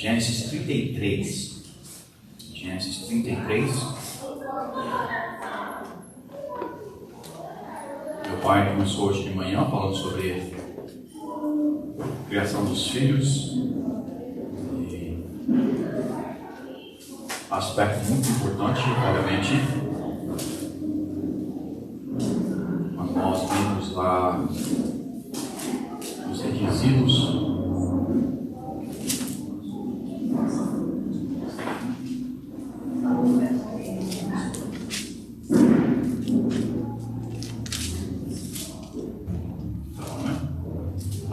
Gênesis 33. Gênesis 33. Meu pai começou hoje de manhã falando sobre a criação dos filhos. E aspecto muito importante, obviamente, quando nós vimos lá os requisitos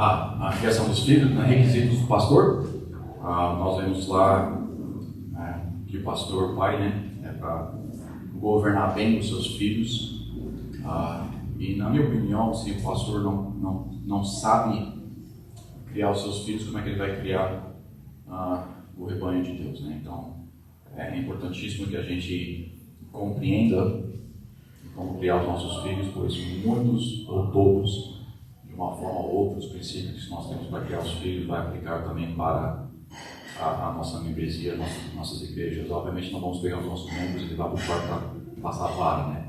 a criação dos filhos, né, requisitos do pastor. Nós vemos lá que o pastor, o pai, né, é para governar bem os seus filhos. E na minha opinião, se o pastor não sabe criar os seus filhos, como é que ele vai criar o rebanho de Deus, né? Então é importantíssimo que a gente compreenda como criar os nossos filhos, pois muitos ou todos, de uma forma ou outra, os princípios que nós temos para criar os filhos vai aplicar também para a nossa membresia, nossas igrejas. Obviamente não vamos pegar os nossos membros e levar para o quarto para passar a vara, né?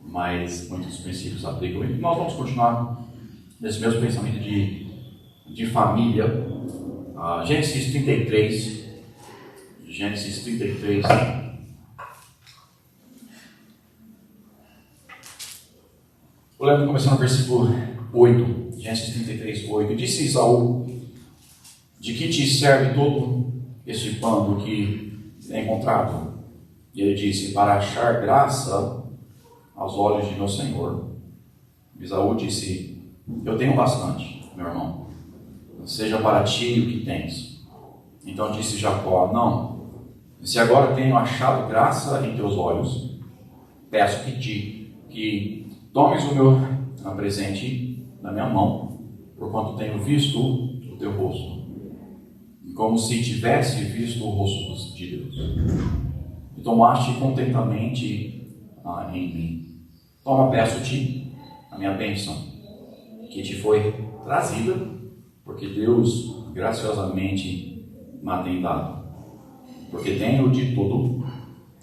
Mas muitos princípios aplicam. E nós vamos continuar nesse mesmo pensamento de família. Gênesis 33. Gênesis 33. Olhando, começando no versículo 8. Gênesis 33, 8. Disse Esaú: de que te serve todo este pano que é encontrado? E ele disse: para achar graça aos olhos de meu senhor. Esaú disse: eu tenho bastante, meu irmão, seja para ti o que tens. Então disse Jacó: não, se agora tenho achado graça em teus olhos, peço-te que tomes o meu presente na minha mão, porquanto tenho visto o teu rosto, como se tivesse visto o rosto de Deus, e tomaste contentamente em mim. Toma, peço-te, a minha bênção, que te foi trazida, porque Deus graciosamente me tem dado. Porque tenho de tudo,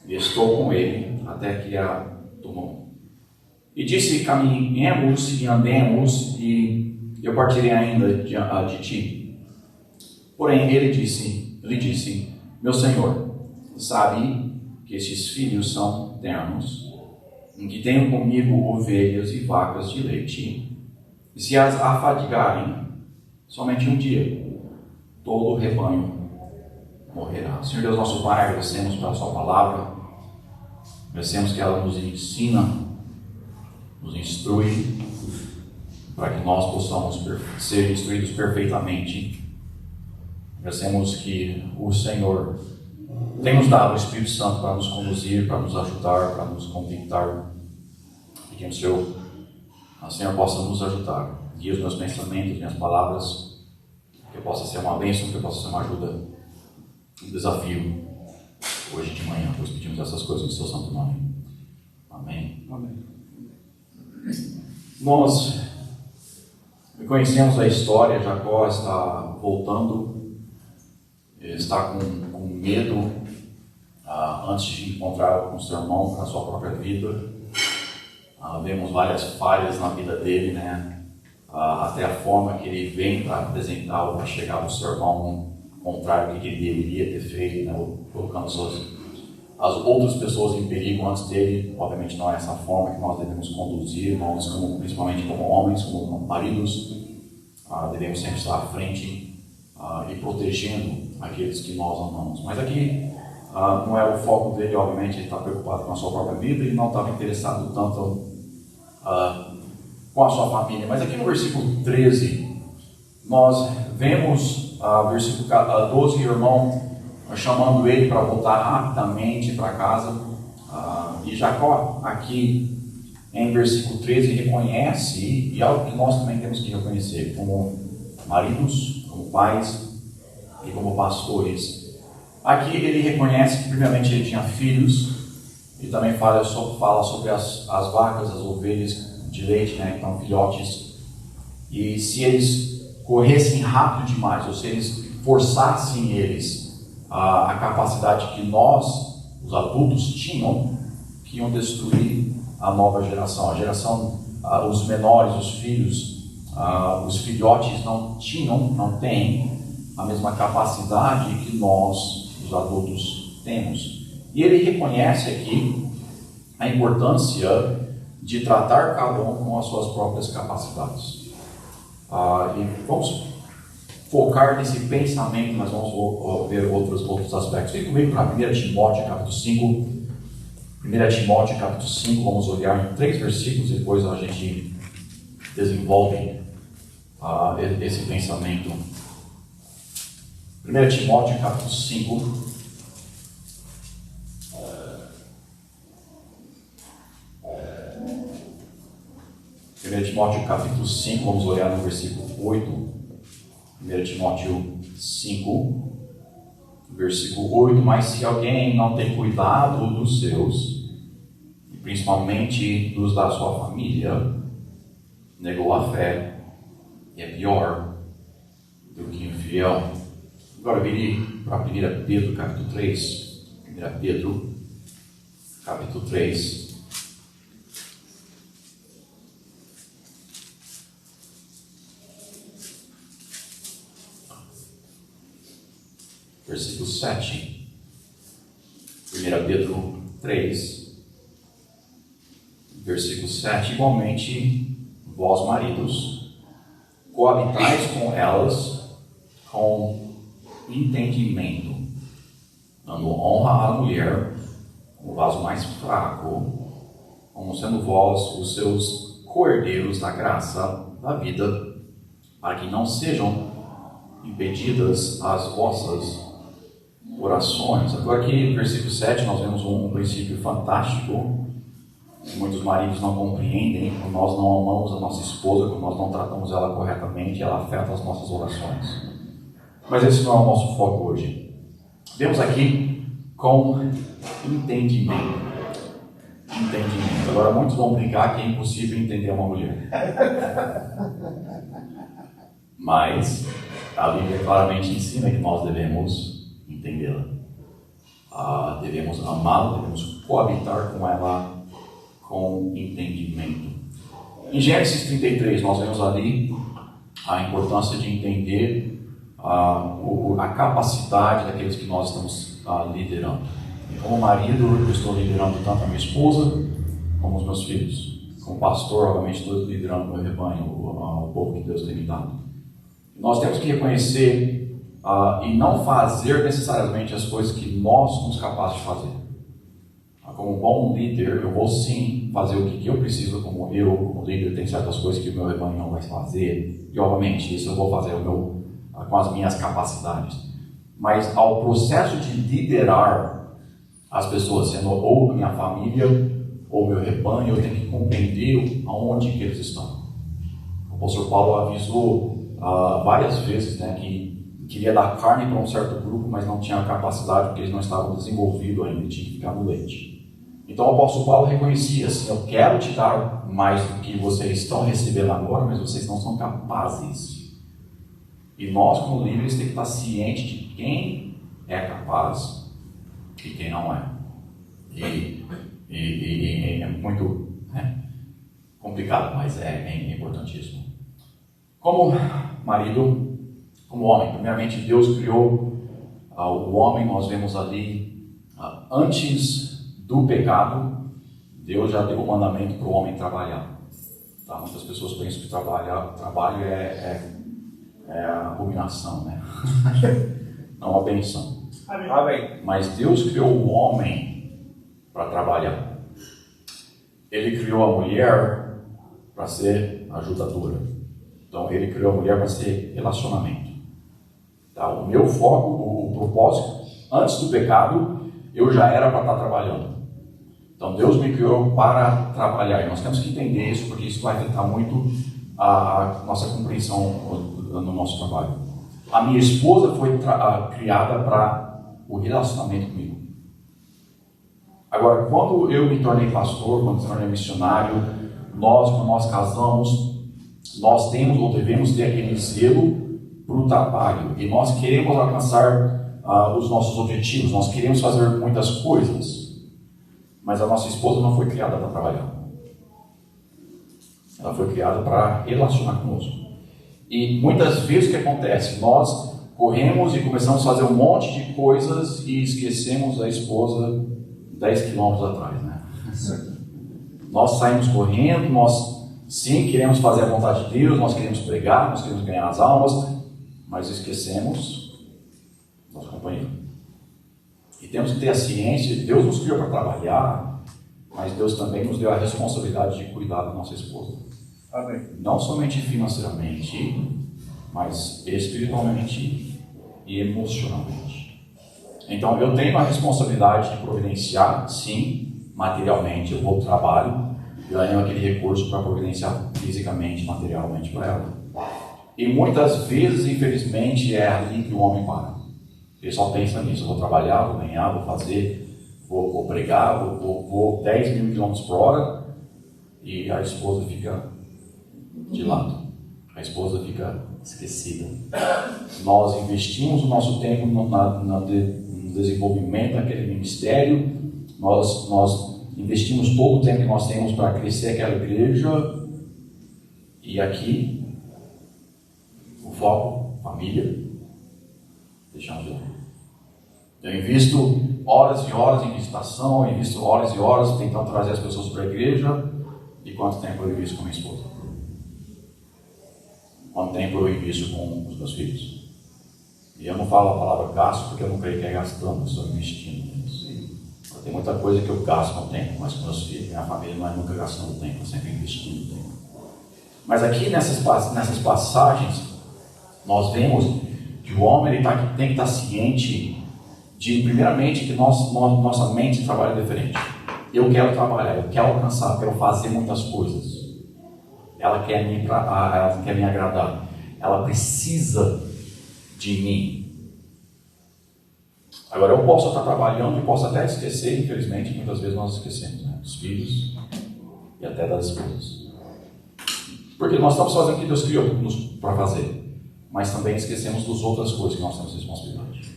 e estou com ele, até que a tomou. E disse: caminhemos e andemos, e eu partirei ainda de ti. Porém ele disse: meu senhor, sabe que estes filhos são ternos, em que tenho comigo ovelhas e vacas de leite, e se as afadigarem somente um dia, todo o rebanho morrerá. Senhor Deus, nosso Pai, agradecemos pela sua palavra, agradecemos que ela nos ensina, nos instrui, para que nós possamos ser instruídos perfeitamente. Agradecemos que o Senhor tem nos dado o Espírito Santo para nos conduzir, para nos ajudar, para nos convictar. Pedimos, Senhor, o Senhor possa nos ajudar. Guia os meus pensamentos, minhas palavras, que eu possa ser uma bênção, que eu possa ser uma ajuda, um desafio hoje de manhã. Pois pedimos essas coisas em seu santo nome. Amém. Amém. Nós conhecemos a história. Jacó está voltando, está com medo antes de encontrar com seu irmão, na sua própria vida. Vemos várias falhas na vida dele, né? Até a forma que ele vem para apresentar ou para chegar ao seu irmão, contrário do que ele deveria ter feito, né? Colocando as outras pessoas em perigo antes dele. Obviamente não é essa forma que nós devemos conduzir, nós, principalmente como homens, como maridos, devemos sempre estar à frente e protegendo aqueles que nós amamos. Mas aqui não é o foco dele, obviamente. Ele está preocupado com a sua própria vida e não estava interessado tanto com a sua família. Mas aqui no versículo 13, nós vemos versículo 12, o irmão chamando ele para voltar rapidamente para casa. E Jacó, aqui em versículo 13, reconhece, e algo que nós também temos que reconhecer como maridos, como pais e como pastores. Aqui ele reconhece que primeiramente ele tinha filhos, e também fala sobre as vacas, as ovelhas de leite, né, então filhotes. E se eles corressem rápido demais, ou se eles forçassem eles a capacidade que nós, os adultos, tinham, que iam destruir a nova geração. A geração, os menores, os filhos, os filhotes não têm a mesma capacidade que nós, os adultos, temos. E ele reconhece aqui a importância de tratar cada um com as suas próprias capacidades. E vamos focar nesse pensamento, mas vamos ver outros aspectos. Fique comigo para 1 Timóteo, capítulo 5. 1 Timóteo, capítulo 5, vamos olhar em 3 versículos, depois a gente desenvolve esse pensamento. 1 Timóteo, capítulo 5. 1 Timóteo capítulo 5, vamos olhar no versículo 8. 1 Timóteo 5, versículo 8. Mas se alguém não tem cuidado dos seus, e principalmente dos da sua família, negou a fé, e é pior do que infiel. Agora vire para 1 Pedro capítulo 3. 1 Pedro capítulo 3. Versículo 7, 1 Pedro 3, versículo 7, igualmente, vós maridos, coabitais com elas com entendimento, dando honra à mulher, o vaso mais fraco, como sendo vós os seus cordeiros da graça da vida, para que não sejam impedidas as vossas orações. Agora aqui, no versículo 7, nós vemos um princípio fantástico que muitos maridos não compreendem. Quando nós não amamos a nossa esposa, quando nós não tratamos ela corretamente, ela afeta as nossas orações. Mas esse não é o nosso foco hoje. Vemos aqui com entendimento. Agora muitos vão brincar que é impossível entender uma mulher. Mas a Bíblia claramente ensina que nós devemos entendê-la. Devemos amá-la, devemos coabitar com ela com entendimento. Em Gênesis 33, nós vemos ali a importância de entender a capacidade daqueles que nós estamos liderando. E como marido, eu estou liderando tanto a minha esposa como os meus filhos. Como pastor, obviamente, estou liderando o meu rebanho, o povo que Deus tem me dado. Nós temos que reconhecer e não fazer necessariamente as coisas que nós somos capazes de fazer. Como bom líder, eu vou sim fazer o que eu preciso, como líder, tem certas coisas que o meu rebanho não vai fazer, e obviamente isso eu vou fazer com as minhas capacidades. Mas ao processo de liderar as pessoas, sendo ou minha família ou meu rebanho, eu tenho que compreender aonde que eles estão. O apóstolo Paulo avisou várias vezes, né, que queria dar carne para um certo grupo, mas não tinha capacidade porque eles não estavam desenvolvidos ainda, tinha que ficar no leite. Então o apóstolo Paulo reconhecia assim: eu quero te dar mais do que vocês estão recebendo agora, mas vocês não são capazes. E nós, como líderes, temos que estar cientes de quem é capaz e quem não é. E é muito complicado, mas é importantíssimo. Como marido, como homem, primeiramente Deus criou o homem. Nós vemos ali, antes do pecado, Deus já deu o mandamento para o homem trabalhar. Tá? Muitas pessoas pensam que trabalho é abominação, né? Não uma benção. Amém. Mas Deus criou o homem para trabalhar. Ele criou a mulher para ser ajudadora. Então ele criou a mulher para ser relacionamento. Tá? O meu foco, o propósito, antes do pecado, eu já era para estar trabalhando. Então Deus me criou para trabalhar. E nós temos que entender isso, porque isso vai afetar muito a nossa compreensão no nosso trabalho. A minha esposa foi criada para o relacionamento comigo. Agora, quando eu me tornei pastor, quando me tornei missionário, quando nós casamos, nós temos ou devemos ter aquele zelo para o trabalho. E nós queremos alcançar os nossos objetivos, nós queremos fazer muitas coisas. Mas a nossa esposa não foi criada para trabalhar. Ela foi criada para relacionar conosco. E muitas vezes o que acontece? Nós corremos e começamos a fazer um monte de coisas e esquecemos a esposa 10 quilômetros atrás, né? Nós saímos correndo, nós sim queremos fazer a vontade de Deus, nós queremos pregar, nós queremos ganhar as almas, mas esquecemos nosso companheiro. E temos que ter a ciência, Deus nos criou para trabalhar, mas Deus também nos deu a responsabilidade de cuidar da nossa esposa. Amém. Não somente financeiramente, mas espiritualmente e emocionalmente. Então eu tenho a responsabilidade de providenciar, sim, materialmente, eu vou ao trabalho, ganho aquele recurso para providenciar fisicamente, materialmente para ela. E muitas vezes, infelizmente, é ali que o homem para. Ele só pensa nisso, eu vou trabalhar, vou ganhar, vou fazer, vou pregar, vou 10 mil quilômetros por hora, e a esposa fica de lado. A esposa fica esquecida. Nós investimos o nosso tempo no desenvolvimento daquele ministério, nós investimos todo o tempo que nós temos para crescer aquela igreja, e aqui o foco, família, deixamos de lado. Eu invisto horas e horas em visitação, eu invisto horas e horas tentando trazer as pessoas para a igreja, e quanto tempo eu invisto com minha esposa? Quanto tempo eu invisto com os meus filhos? E eu não falo a palavra gasto porque eu não creio que é gastando, eu estou investindo. Tem muita coisa que eu gasto no tempo, mas com meus filhos, minha família não é nunca gastando tempo, eu sempre investindo tempo. Mas aqui nessas passagens, nós vemos que o homem ele tem que estar ciente de, primeiramente, que nossa mente trabalha diferente. Eu quero trabalhar, eu quero alcançar, eu quero fazer muitas coisas. Ela quer me agradar. Ela precisa de mim. Agora, eu posso estar trabalhando e posso até esquecer, infelizmente, muitas vezes nós esquecemos, né? Dos filhos e até das esposas. Porque nós estamos fazendo o que Deus criou para fazer, mas também esquecemos das outras coisas que nós temos responsabilidade.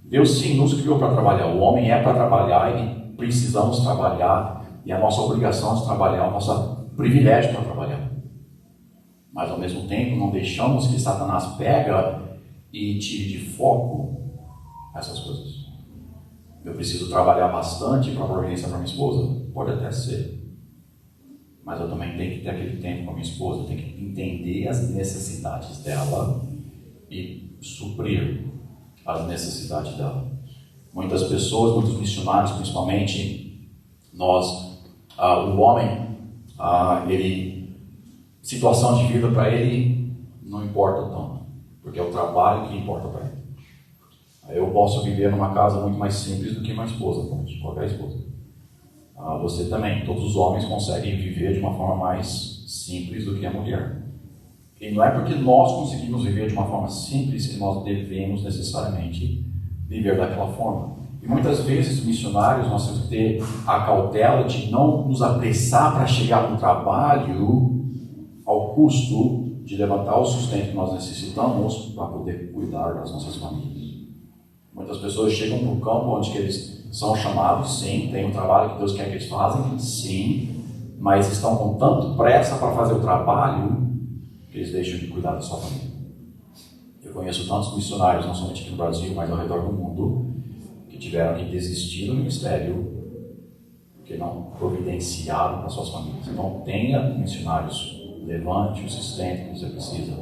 Deus sim nos criou para trabalhar. O homem é para trabalhar e precisamos trabalhar, e a nossa obrigação de trabalhar, é o nosso privilégio para trabalhar. Mas ao mesmo tempo não deixamos que Satanás pega e tire de foco essas coisas. Eu preciso trabalhar bastante para providenciar para minha esposa? Pode até ser. Mas eu também tenho que ter aquele tempo com a minha esposa, eu tenho que entender as necessidades dela e suprir as necessidades dela. Muitas pessoas, muitos missionários principalmente, o homem, situação de vida para ele não importa tanto, porque é o trabalho que importa para ele. Eu posso viver numa casa muito mais simples do que uma esposa, qualquer esposa. Você também, todos os homens conseguem viver de uma forma mais simples do que a mulher. E não é porque nós conseguimos viver de uma forma simples que nós devemos necessariamente viver daquela forma. E muitas vezes, missionários, nós temos que ter a cautela de não nos apressar para chegar no trabalho ao custo de levantar o sustento que nós necessitamos para poder cuidar das nossas famílias. Muitas pessoas chegam no campo onde eles são chamados, sim, tem um trabalho que Deus quer que eles fazem, sim, mas estão com tanto pressa para fazer o trabalho que eles deixam de cuidar da sua família. Eu conheço tantos missionários, não somente aqui no Brasil, mas ao redor do mundo, que tiveram que desistir do ministério porque não providenciaram para suas famílias. Então tenha missionários, levante o sustento que você precisa,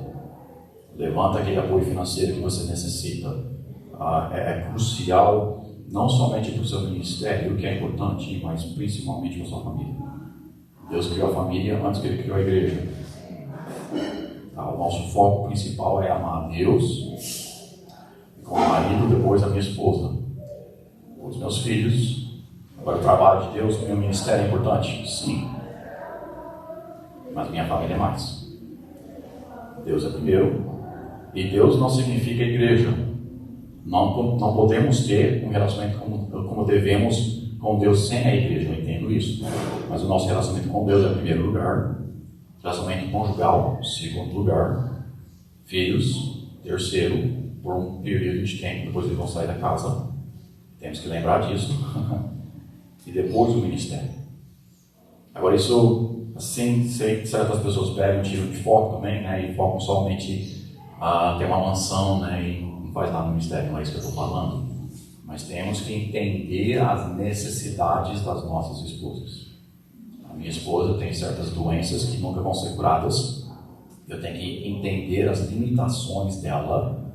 levanta aquele apoio financeiro que você necessita. É crucial, não somente para o seu ministério, que é importante, mas principalmente para a sua família. Deus criou a família antes que Ele criou a igreja. O nosso foco principal é amar a Deus, como marido, depois a minha esposa, os meus filhos. Agora, o trabalho de Deus, o meu ministério é importante? Sim. Mas minha família é mais. Deus é primeiro, e Deus não significa igreja. Não podemos ter um relacionamento como devemos com Deus sem a igreja, eu entendo isso. Mas o nosso relacionamento com Deus é em primeiro lugar. casamento conjugal, segundo lugar, filhos, terceiro, por um período de tempo, depois eles vão sair da casa, temos que lembrar disso, e depois o ministério. Agora isso, assim, sei que certas pessoas pegam um tiro de foco também, né, e focam somente ter uma mansão, né, e não faz nada no ministério, não é isso que eu estou falando. Mas temos que entender as necessidades das nossas esposas. A minha esposa tem certas doenças que nunca vão ser curadas. Eu tenho que entender as limitações dela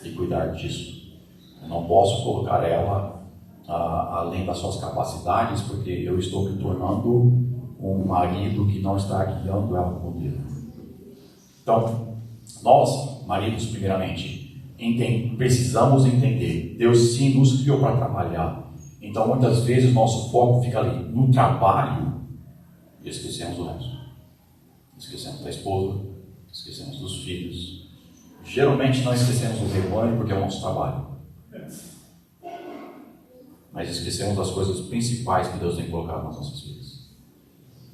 e cuidar disso. Eu não posso colocar ela além das suas capacidades, porque eu estou me tornando um marido que não está guiando ela como Deus. Então, nós, maridos, primeiramente, precisamos entender. Deus sim nos criou para trabalhar. Então, muitas vezes, nosso foco fica ali no trabalho e esquecemos do resto. Esquecemos da esposa, esquecemos dos filhos. Geralmente, nós esquecemos do rebanho porque é o nosso trabalho. Mas esquecemos das coisas principais que Deus tem colocado nas nossas vidas.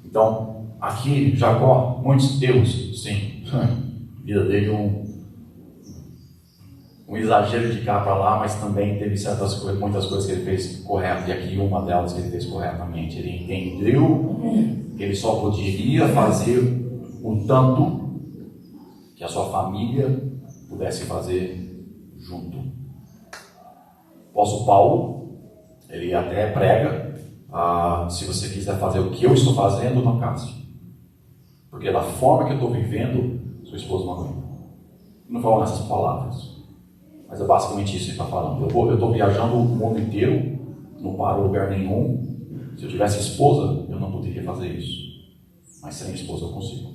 Então, aqui, Jacó, muitos Deus, sim, a vida dele um exagero de cá para lá, mas também teve certas coisas, muitas coisas que ele fez correto, e aqui uma delas que ele fez corretamente. Ele entendeu que ele só poderia fazer o tanto que a sua família pudesse fazer junto. O apóstolo Paulo, ele até prega, se você quiser fazer o que eu estou fazendo, não case. Porque da forma que eu estou vivendo, sua esposa não aguenta. Não falo nessas palavras. Mas é basicamente isso que ele está falando. Eu estou viajando o mundo inteiro, não paro em lugar nenhum. Se eu tivesse esposa, eu não poderia fazer isso. Mas sem esposa eu consigo.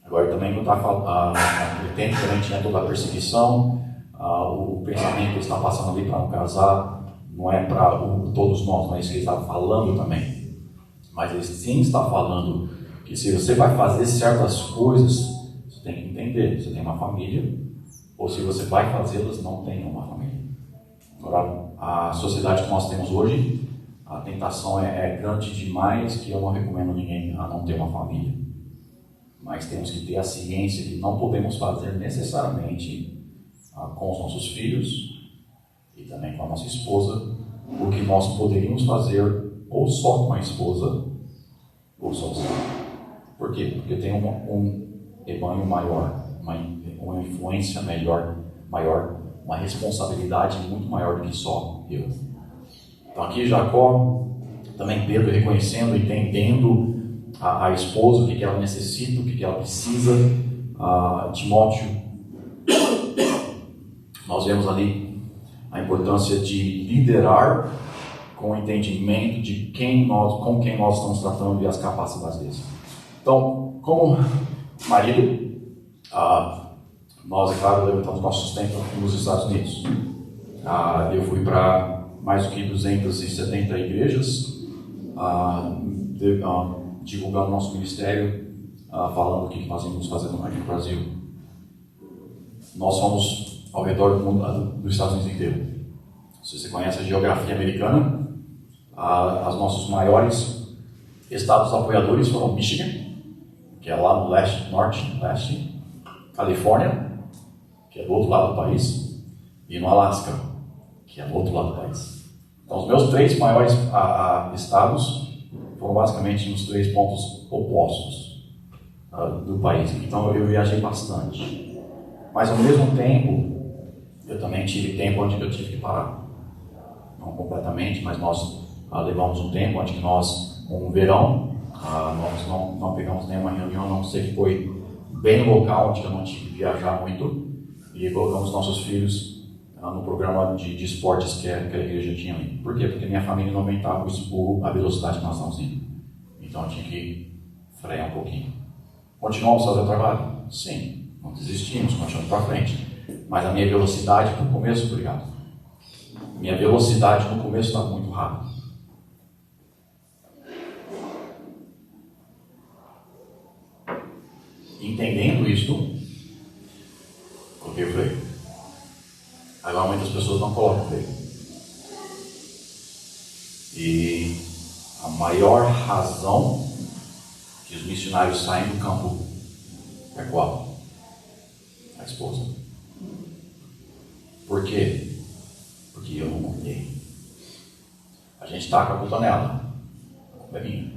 Agora ele também não está falando, ele tem que também tinha toda a perseguição, o pensamento que está passando ali para não casar, não é para todos nós, não é isso que ele está falando também. Mas ele sim está falando que se você vai fazer certas coisas, você tem que entender, você tem uma família, ou se você vai fazê-las, não tem uma família. Agora, a sociedade que nós temos hoje, a tentação é grande demais, que eu não recomendo ninguém a não ter uma família. Mas temos que ter a ciência que não podemos fazer necessariamente com os nossos filhos e também com a nossa esposa o que nós poderíamos fazer ou só com a esposa ou sozinho. Por quê? Porque tem um rebanho maior, uma influência maior, uma responsabilidade muito maior do que só eu. Então aqui Jacó, também Pedro reconhecendo, entendendo a esposa, o que ela necessita, o que ela precisa. Timóteo, nós vemos ali a importância de liderar com o entendimento de com quem nós estamos tratando e as capacidades deles. Então, como marido, nós, é claro, levantamos nosso sustento nos Estados Unidos. Eu fui para mais do que 270 igrejas, divulgando nosso ministério, falando o que nós íamos fazendo aqui no Brasil. Nós fomos ao redor do mundo, dos Estados Unidos inteiro. Se você conhece a geografia americana, os nossos maiores estados apoiadores foram Michigan, que é lá no leste, norte, leste, Califórnia, que é do outro lado do país, e no Alasca, que é do outro lado do país. Então, os meus 3 maiores estados foram basicamente nos 3 pontos opostos do país. Então, eu viajei bastante. Mas, ao mesmo tempo, eu também tive tempo onde eu tive que parar. Não completamente, mas nós levamos um tempo onde nós, um verão, nós não pegamos nenhuma reunião, não sei que foi bem no local, onde eu não tive que viajar muito, e colocamos nossos filhos no programa de esportes que a igreja tinha ali. Por quê? Porque minha família não aumentava a velocidade que nós estávamos indo. Então eu tinha que frear um pouquinho. Continuamos a fazer o trabalho? Sim, não desistimos, continuamos para frente. Mas a minha velocidade no começo, obrigado. Minha velocidade no começo estava muito rápida. Entendendo isto, coloquei o freio. Agora muitas pessoas não colocam o freio. E a maior razão que os missionários saem do campo é qual? A esposa. Por quê? Porque eu não cuidei. A gente taca a culpa nela. A culpa é minha.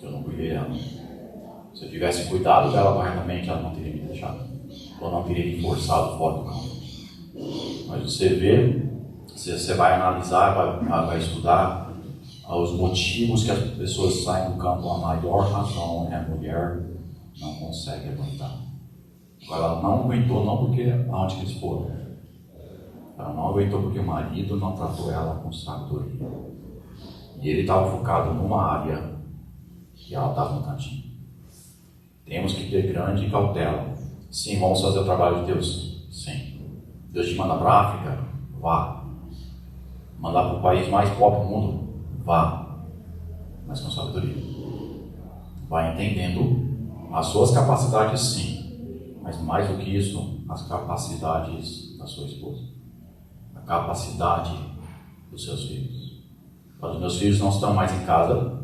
Eu não cuidei dela. Se eu tivesse cuidado dela corretamente, ela não teria me deixado. Ou não teria me forçado fora do campo. Mas você vê, você vai analisar, vai estudar os motivos que as pessoas saem do campo. A maior razão é a mulher não consegue aguentar. Ela não aguentou não porque aonde que eles foram. Ela não aguentou porque o marido não tratou ela com sabedoria. E ele estava focado numa área e ela estava no cantinho. Temos que ter grande cautela. Sim, vamos fazer o trabalho de Deus? Sim. Deus te manda para a África? Vá. Mandar para o país mais pobre do mundo? Vá. Mas com sabedoria. Vai entendendo as suas capacidades, sim. Mas mais do que isso, as capacidades da sua esposa. A capacidade dos seus filhos. Os meus filhos não estão mais em casa.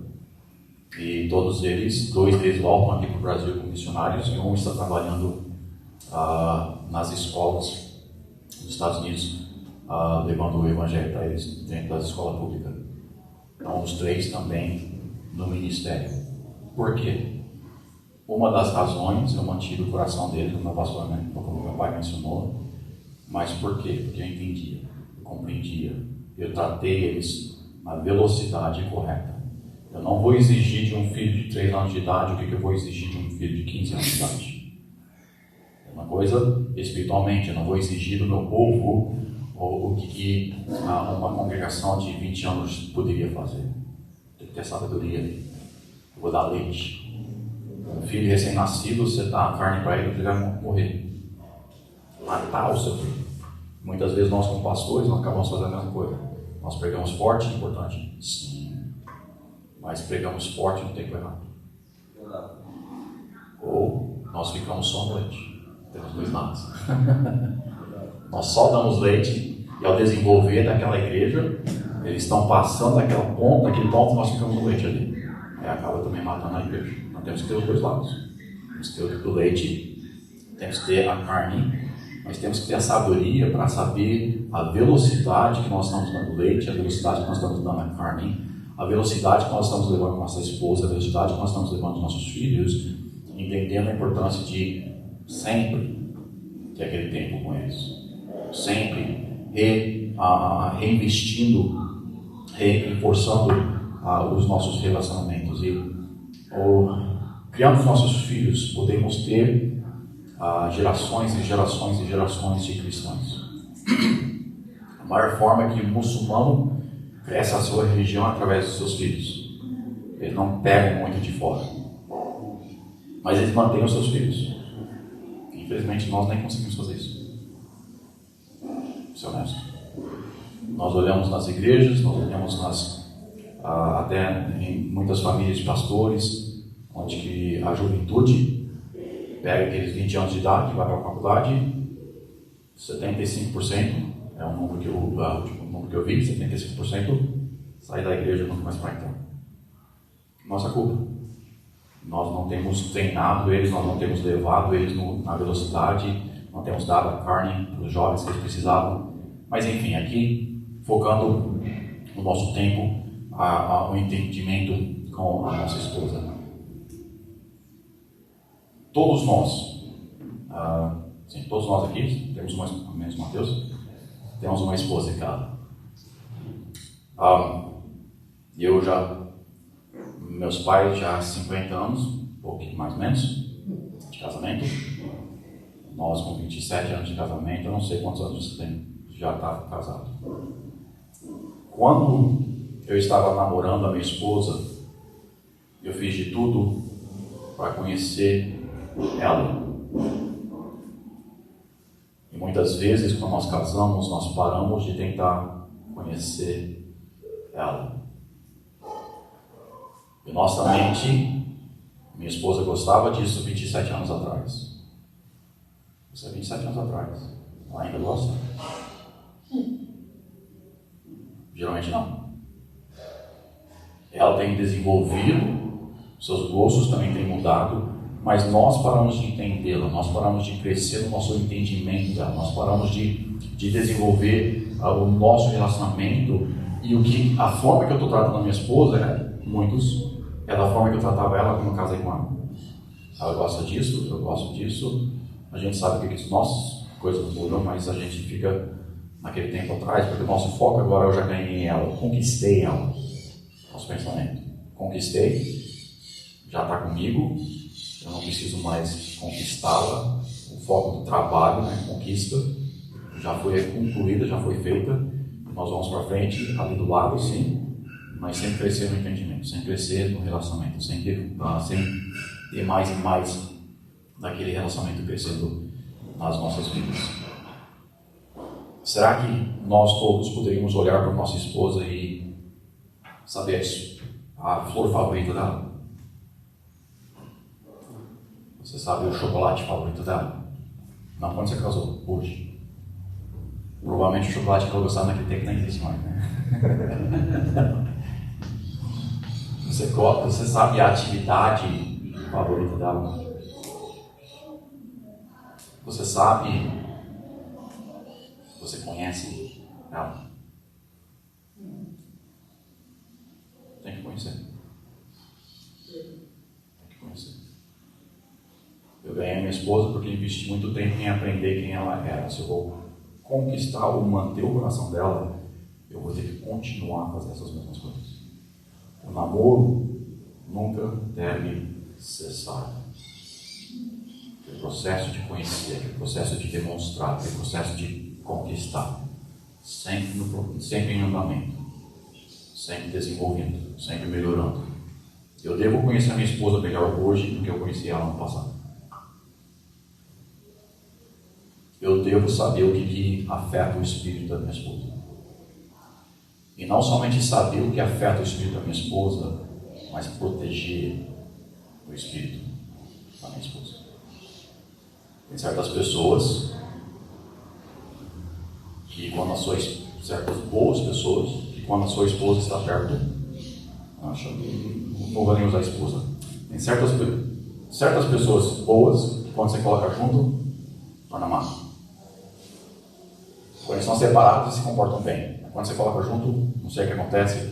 E todos eles, 2 deles voltam aqui para o Brasil como missionários e um está trabalhando nas escolas dos Estados Unidos, levando o evangelho para eles dentro das escolas públicas. Então, os 3 também no ministério. Por quê? Uma das razões, eu mantive o coração deles no meu passamento, como meu pai mencionou, mas por quê? Porque eu entendia, eu compreendia, eu tratei eles na velocidade correta. Eu não vou exigir de um filho de 3 anos de idade o que eu vou exigir de um filho de 15 anos de idade. É uma coisa espiritualmente, eu não vou exigir do meu povo o que uma congregação de 20 anos poderia fazer. Tem que ter sabedoria. Eu vou dar leite. Um filho recém-nascido, você dá a carne para ele vai morrer. Matar o seu filho. Muitas vezes nós, como pastores, nós acabamos fazendo a mesma coisa. Nós pregamos forte, importante? Sim. Mas pregamos forte no tempo errado. Ou nós ficamos só no leite. Temos 2 lados. Nós só damos leite e ao desenvolver daquela igreja, eles estão passando daquele ponto, nós ficamos no leite ali. Aí acaba também matando a igreja. Nós temos que ter os 2 lados. Temos que ter o leite, temos que ter a carne, mas temos que ter a sabedoria para saber a velocidade que nós estamos dando leite, a velocidade que nós estamos dando a carne, a velocidade que nós estamos levando nossa esposa, a velocidade que nós estamos levando nossos filhos, entendendo a importância de sempre ter aquele tempo com eles. Sempre reinvestindo, reforçando os nossos relacionamentos e criando os nossos filhos, podemos ter gerações e gerações e gerações de cristãos. A maior forma é que o muçulmano cresce a sua religião através dos seus filhos. Eles não pegam muito de fora, mas eles mantêm os seus filhos. Infelizmente nós nem conseguimos fazer isso. Vou ser honesto. Nós olhamos nas igrejas, nós olhamos até em muitas famílias de pastores, onde que a juventude pega aqueles 20 anos de idade e vai para a faculdade, 75%, é um número que eu vi, 75% sai da igreja e nunca mais para entrar. Nossa culpa. Nós não temos treinado eles, nós não temos levado eles na velocidade, não temos dado a carne para os jovens que eles precisavam. Mas enfim, aqui, focando no nosso tempo, o entendimento com a nossa esposa. Todos nós, todos nós aqui, temos menos Mateus, temos uma esposa em casa. Meus pais já há 50 anos, um pouquinho mais ou menos, de casamento. Nós com 27 anos de casamento, eu não sei quantos anos você tem, já está casado. Quando eu estava namorando a minha esposa, eu fiz de tudo para conhecer ela. E muitas vezes, quando nós casamos, nós paramos de tentar conhecer ela. E nossa mente, minha esposa gostava disso 27 anos atrás. Isso é 27 anos atrás. Ela ainda gosta? Geralmente não. Ela tem desenvolvido seus gostos também têm mudado, mas nós paramos de entendê-la, nós paramos de crescer no nosso entendimento dela, nós paramos de desenvolver o nosso relacionamento e a forma que eu estou tratando a minha esposa, é da forma que eu tratava ela quando eu casei com ela. Ela gosta disso, eu gosto disso, a gente sabe que as nossas coisas mudam, mas a gente fica naquele tempo atrás, porque o nosso foco agora eu já ganhei ela, eu conquistei ela, nosso pensamento. Conquistei, já está comigo, eu não preciso mais conquistá-la, o foco do trabalho, conquista, já foi concluída, já foi feita, nós vamos para frente, ali do lado sim, mas sem crescer no entendimento, sem crescer no relacionamento, sem ter mais e mais daquele relacionamento crescendo nas nossas vidas. Será que nós todos poderíamos olhar para nossa esposa e saber a flor favorita dela? Você sabe o chocolate favorito dela? Não, quando você casou, hoje. Provavelmente o chocolate que ela gostava naquele tempo nem existe mais, né? Você sabe a atividade favorita dela? Você sabe? Você conhece ela? Tem que conhecer. Tem que conhecer. Eu ganhei minha esposa porque investi muito tempo em aprender quem ela era. Se eu vou conquistar ou manter o coração dela, eu vou ter que continuar a fazer essas mesmas coisas. O namoro nunca deve cessar. Aquele processo de conhecer, aquele processo de demonstrar, aquele processo de conquistar, sempre em andamento, sempre desenvolvendo, sempre melhorando. Eu devo conhecer a minha esposa melhor hoje do que eu conheci ela no passado. Eu devo saber o que afeta o espírito da minha esposa. E não somente saber o que afeta o espírito da minha esposa, mas proteger o espírito da minha esposa. Tem certas pessoas que certas boas pessoas, que quando a sua esposa está perto, não vou nem usar esposa. Tem certas pessoas boas que quando você coloca junto, torna má. Quando eles são separados, eles se comportam bem. Quando você coloca junto, não sei o que acontece.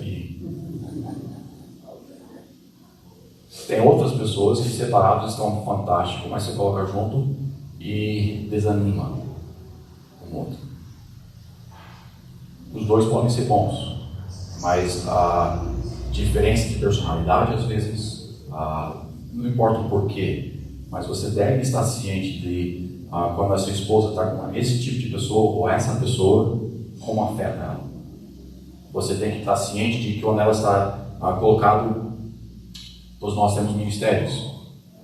Tem outras pessoas que separados estão fantásticos, mas você coloca junto e desanima um outro. Os dois podem ser bons, mas a diferença de personalidade, às vezes, não importa o porquê, mas você deve estar ciente de quando a sua esposa está com esse tipo de pessoa ou essa pessoa, como afeta ela. Você tem que estar ciente de que quando ela está colocado, todos nós temos ministérios.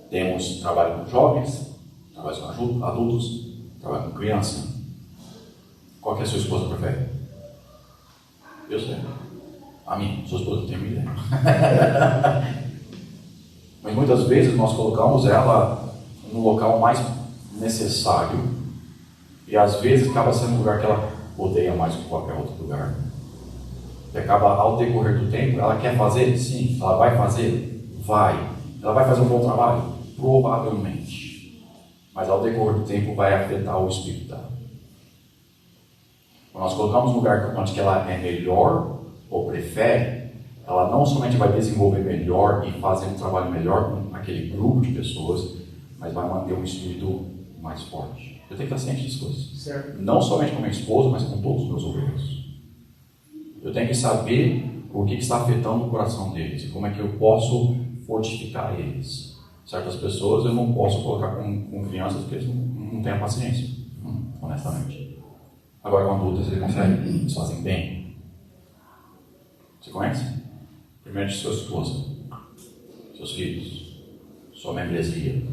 Temos trabalho com jovens, trabalho com adultos, trabalho com criança. Qual que a sua esposa prefere? Eu sei. A mim, sua esposa não tem uma ideia. Mas muitas vezes nós colocamos ela no local mais necessário e às vezes acaba sendo um lugar que ela odeia mais que qualquer outro lugar. E acaba, ao decorrer do tempo, ela quer fazer? Sim. Ela vai fazer? Vai. Ela vai fazer um bom trabalho? Provavelmente. Mas ao decorrer do tempo vai afetar o espírito dela. Quando nós colocamos um lugar onde ela é melhor ou prefere, ela não somente vai desenvolver melhor e fazer um trabalho melhor com aquele grupo de pessoas, mas vai manter um espírito mais forte. Eu tenho que estar ciente das coisas. Certo. Não somente com minha esposa, mas com todos os meus obreiros. Eu tenho que saber o que está afetando o coração deles e como é que eu posso fortificar eles. Certas pessoas eu não posso colocar com crianças porque eles não têm a paciência, honestamente. Agora com adultos eles conseguem, eles fazem bem. Você conhece? Primeiro de sua esposa, seus filhos, sua membresia.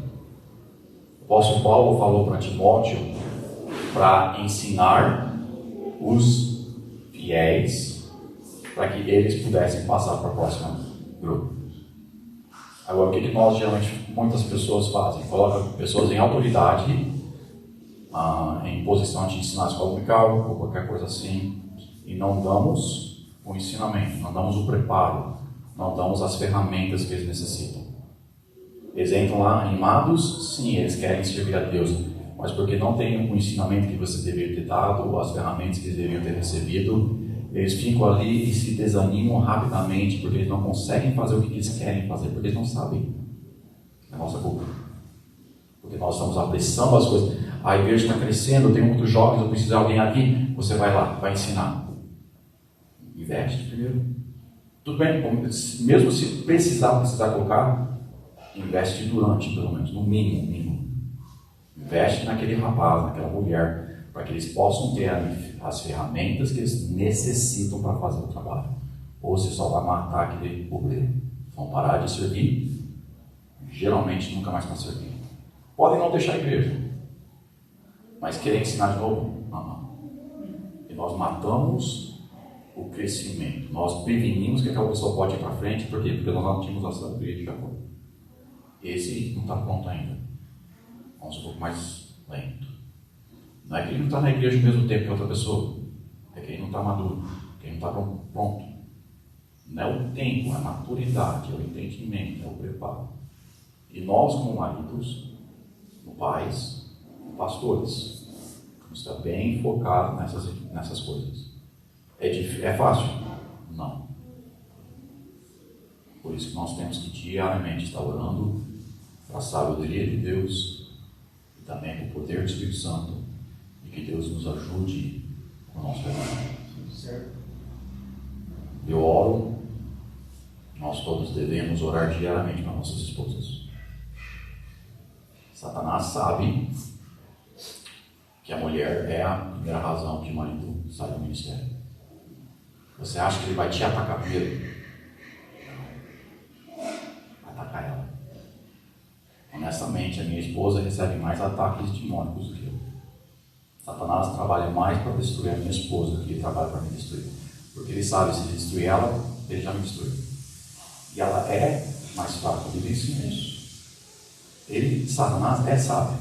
O apóstolo Paulo falou para Timóteo para ensinar os fiéis para que eles pudessem passar para o próximo grupo. Agora, o que nós geralmente, muitas pessoas fazem? Colocam pessoas em autoridade, em posição de ensinar a escola dominical ou qualquer coisa assim, e não damos o ensinamento, não damos o preparo, não damos as ferramentas que eles necessitam. Eles entram lá animados, sim, eles querem servir a Deus, mas porque não tem o ensinamento que você deveria ter dado, ou as ferramentas que eles deveriam ter recebido, eles ficam ali e se desanimam rapidamente, porque eles não conseguem fazer o que eles querem fazer, porque eles não sabem. É a nossa culpa. Porque nós estamos apressando as coisas. A igreja está crescendo, eu tenho muitos jovens, eu preciso de alguém aqui. Você vai lá, vai ensinar. Investe primeiro. Tudo bem, mesmo se precisar colocar, investe durante, pelo menos, no mínimo. Investe naquele rapaz, naquela mulher, para que eles possam ter as ferramentas que eles necessitam para fazer o trabalho. Ou você só vai matar aquele obreiro. Vão parar de servir, geralmente nunca mais para servir. Podem não deixar a igreja, mas querer ensinar de novo? Não. E nós matamos o crescimento. Nós prevenimos que aquela pessoa pode ir para frente. Por quê? Porque nós não tínhamos a sabedoria de Jacó. Esse não está pronto ainda. Vamos um pouco mais lento. Não é que ele não está na igreja ao mesmo tempo que outra pessoa. É que ele não está maduro. Que ele não está pronto. Não é o tempo, é a maturidade, é o entendimento, é o preparo. E nós, como maridos, pais, pastores, vamos estar bem focados nessas coisas. É fácil? Não. Por isso que nós temos que diariamente estar orando para a sabedoria de Deus e também para o poder do Espírito Santo e que Deus nos ajude com o nosso trabalho. Eu oro, nós todos devemos orar diariamente para nossas esposas. Satanás sabe que a mulher é a primeira razão que o marido sai do ministério. Você acha que ele vai te atacar primeiro? Vai atacar ela. Honestamente, a minha esposa recebe mais ataques demônicos do que eu. Satanás trabalha mais para destruir a minha esposa do que ele trabalha para me destruir. Porque ele sabe, se ele destruir ela, ele já me destruiu. E ela é mais fraca, ele ensina isso. Satanás é sábio.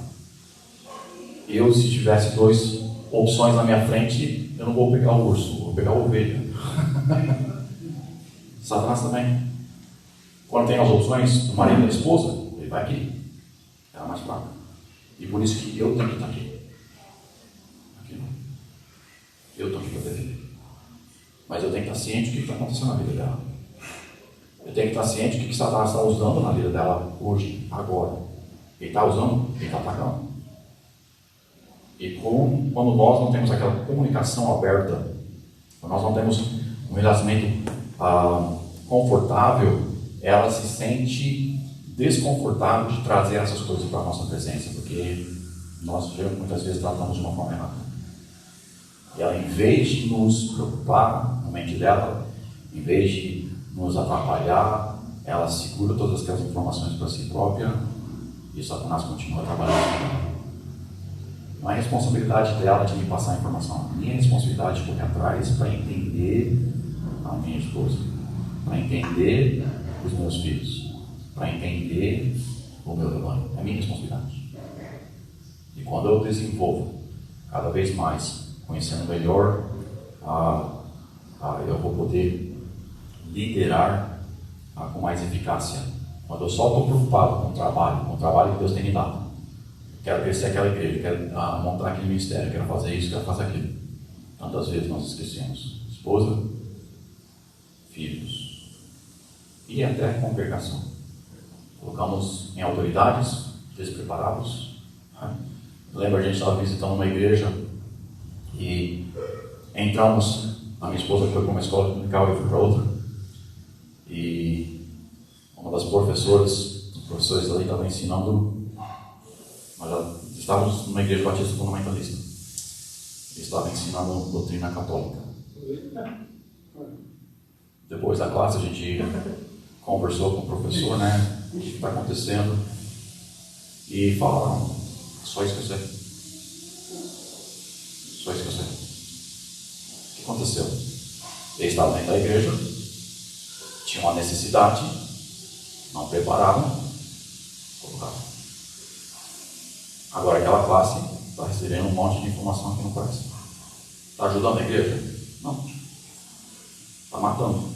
Eu, se tivesse duas opções na minha frente, eu não vou pegar o urso, vou pegar a ovelha. Satanás também. Quando tem as opções do marido e da esposa, ele vai aqui. Ela é mais fraca. E por isso que eu tenho que estar aqui. Aqui não. Eu estou aqui para defender. Mas eu tenho que estar ciente do que está acontecendo na vida dela. Eu tenho que estar ciente do que Satanás está usando na vida dela hoje, agora. Ele está usando, ele está atacando. E quando nós não temos aquela comunicação aberta, quando nós não temos um relacionamento confortável, ela se sente desconfortável de trazer essas coisas para a nossa presença, porque nós muitas vezes tratamos de uma forma errada. E ela, em vez de nos preocupar na mente dela, em vez de nos atrapalhar, ela segura todas aquelas informações para si própria e Satanás continua trabalhando. Não é responsabilidade dela de me passar a informação, a minha responsabilidade de correr atrás para entender a minha esposa, para entender os meus filhos, para entender o meu rebanho. É a minha responsabilidade. E quando eu desenvolvo cada vez mais, conhecendo melhor, eu vou poder liderar com mais eficácia. Quando eu só estou preocupado com o trabalho que Deus tem me dado, quero crescer aquela igreja, quero montar aquele ministério, quero fazer isso, quero fazer aquilo. Tantas vezes nós esquecemos esposa, filhos e até congregação. Colocamos em autoridades despreparados. Eu lembro, a gente estava visitando uma igreja e entramos, a minha esposa foi para uma escola dominical e eu fui para outra. E uma das professores ali estava ensinando. Nós já estávamos numa igreja batista fundamentalista. Ele estava ensinando doutrina católica. Depois da classe a gente conversou com o professor, né? O que está acontecendo? E falaram, só isso que eu sei. Só isso que eu sei. O que aconteceu? Eles estavam dentro da igreja, tinham uma necessidade, não prepararam, colocaram. Agora aquela classe está recebendo um monte de informação que não presta. Está ajudando a igreja? Não. Está matando.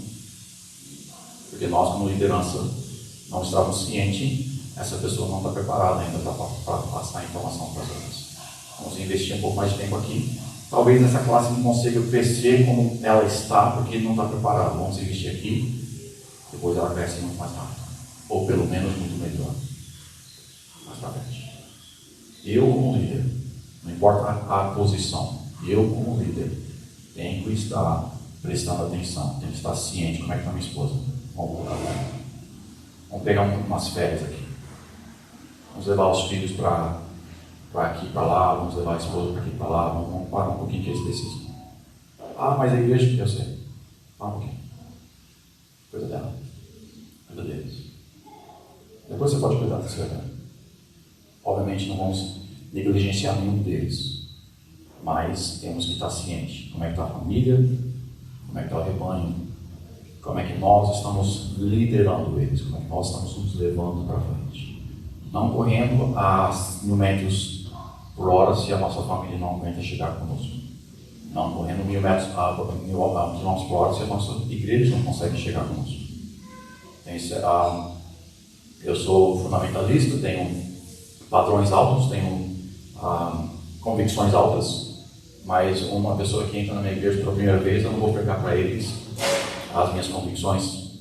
Porque nós, como liderança, não estávamos cientes essa pessoa não está preparada ainda para passar a informação para as outras. Vamos investir um pouco mais de tempo aqui. Talvez essa classe não consiga crescer como ela está, porque não está preparada. Vamos investir aqui, depois ela cresce muito mais rápido. Ou pelo menos muito melhor. Mais para frente. Eu como líder, não importa a posição, eu como líder, tenho que estar prestando atenção, tenho que estar ciente como é que está minha esposa. Vamos pegar umas férias aqui. Vamos levar os filhos para aqui, para lá, vamos levar a esposa para aqui, para lá, vamos parar um pouquinho que eles precisam. Ah, mas a igreja, eu sei. Para um pouquinho. Coisa dela. Coisa deles. Depois você pode cuidar da sua vida. Obviamente não vamos negligenciar nenhum deles. Mas temos que estar cientes. Como é que está a família? Como é que está o rebanho? Como é que nós estamos liderando eles? Como é que nós estamos nos levando para frente? Não correndo a 1.000 metros por hora se a nossa família não aguenta chegar conosco. Não correndo 1.000 quilômetros por hora se a nossa igreja não consegue chegar conosco. Eu sou fundamentalista, tenho padrões altos, tenho convicções altas, mas uma pessoa que entra na minha igreja pela primeira vez, eu não vou pregar para eles as minhas convicções,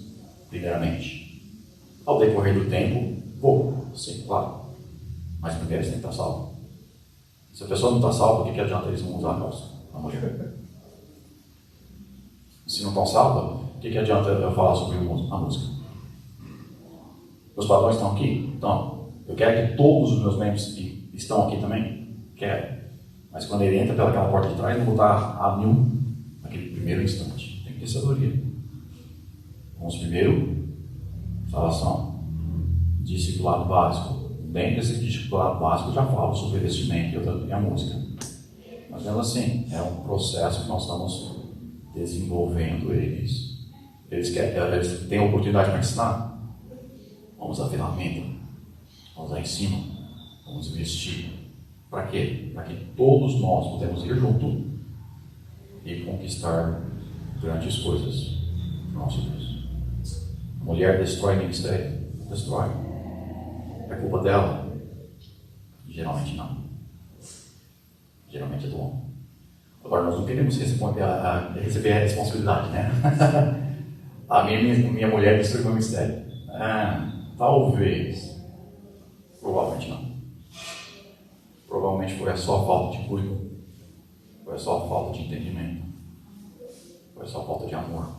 primeiramente. Ao decorrer do tempo, vou, sim, claro, mas primeiro eles têm que estar salvos. Se a pessoa não está salva, o que adianta eles não usar a calça? A mulher. Se não estão salvos, o que adianta eu falar sobre a música? Os padrões estão aqui? Então, eu quero que todos os meus membros estão aqui também? Quero. Mas quando ele entra pelaquela porta de trás, não vou estar a 1.000 naquele primeiro instante. Tem que ter sabedoria. Vamos primeiro, salvação, discipulado básico. Dentro desse discipulado básico, eu já falo sobre vestimento e a música. Mas mesmo assim, é um processo que nós estamos desenvolvendo eles. Eles têm a oportunidade para ensinar. Vamos dar ferramenta, vamos dar ensino, vamos investir. Para quê? Para que todos nós podemos ir junto e conquistar grandes coisas para o nosso Deus. A mulher destrói ministério? Destrói. É culpa dela? Geralmente não. Geralmente é do homem. Agora, nós não queremos receber a responsabilidade, né? A minha mulher destruiu meu ministério. Talvez. Provavelmente não. Provavelmente foi a sua falta de cuidado. Foi a sua falta de entendimento. Foi a sua falta de amor.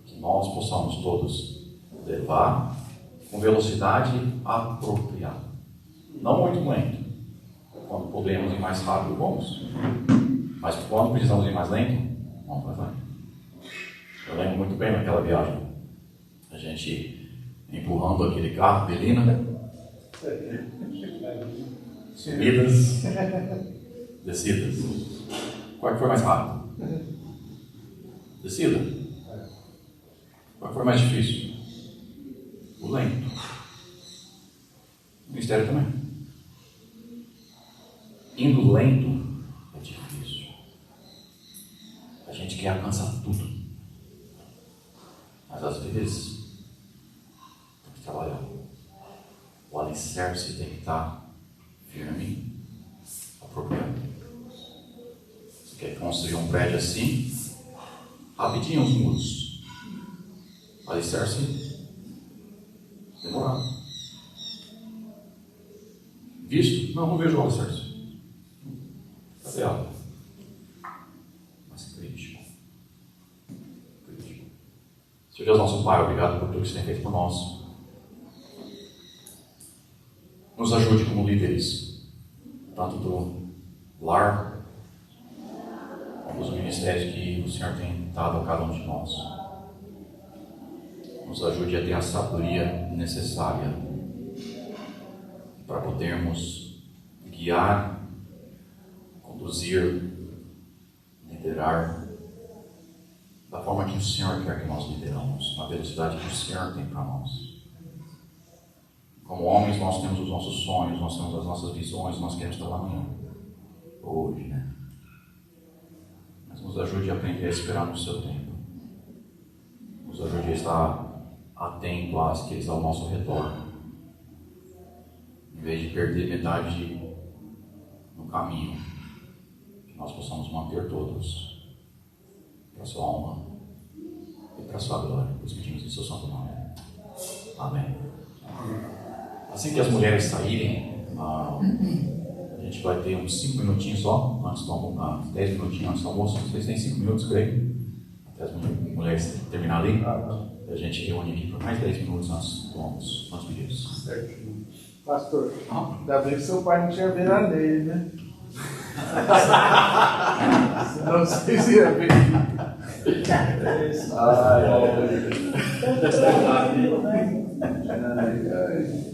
Que nós possamos todos levar com velocidade apropriada. Não muito lento. Quando podemos ir mais rápido, vamos. Mas quando precisamos ir mais lento, vamos mais lento. Eu lembro muito bem naquela viagem. A gente empurrando aquele carro, Belina, né? Subidas, descidas. Qual que foi mais rápido? Descida. Qual que foi mais difícil? O lento. O mistério também. Indo lento é difícil. A gente quer alcançar tudo. Mas às vezes tem que trabalhar. O alicerce tem que estar firme, apropriado. Você quer construir um prédio assim? Rapidinho os muros. O alicerce demorado. Visto? Não vejo o alicerce. Cadê ela? Mas crítico. Senhor Deus, nosso Pai, obrigado por tudo que você tem feito por nós. Nos ajude como líderes, tanto do lar, como dos ministérios que o Senhor tem dado a cada um de nós. Nos ajude a ter a sabedoria necessária para podermos guiar, conduzir, liderar da forma que o Senhor quer que nós lideramos, na velocidade que o Senhor tem para nós. Como homens, nós temos os nossos sonhos, nós temos as nossas visões, nós queremos estar lá amanhã, hoje, né? Mas nos ajude a aprender a esperar no seu tempo. Nos ajude a estar atento às que estão ao nosso redor, em vez de perder metade no caminho, que nós possamos manter todos para a sua honra e para a sua glória. Nós pedimos em seu santo nome. Amém. Assim que as mulheres saírem, a gente vai ter uns 5 minutinhos só, antes do almoço, 10 minutinhos antes do almoço. Vocês têm 5 minutos, creio, até as mulheres terminarem ali. A gente reúne aqui por mais 10 minutos antes do almoço, antes do pedidos. Certo. Pastor, ainda bem que seu pai não tinha veraneio, né? Senão vocês iam ver. Ai, ai.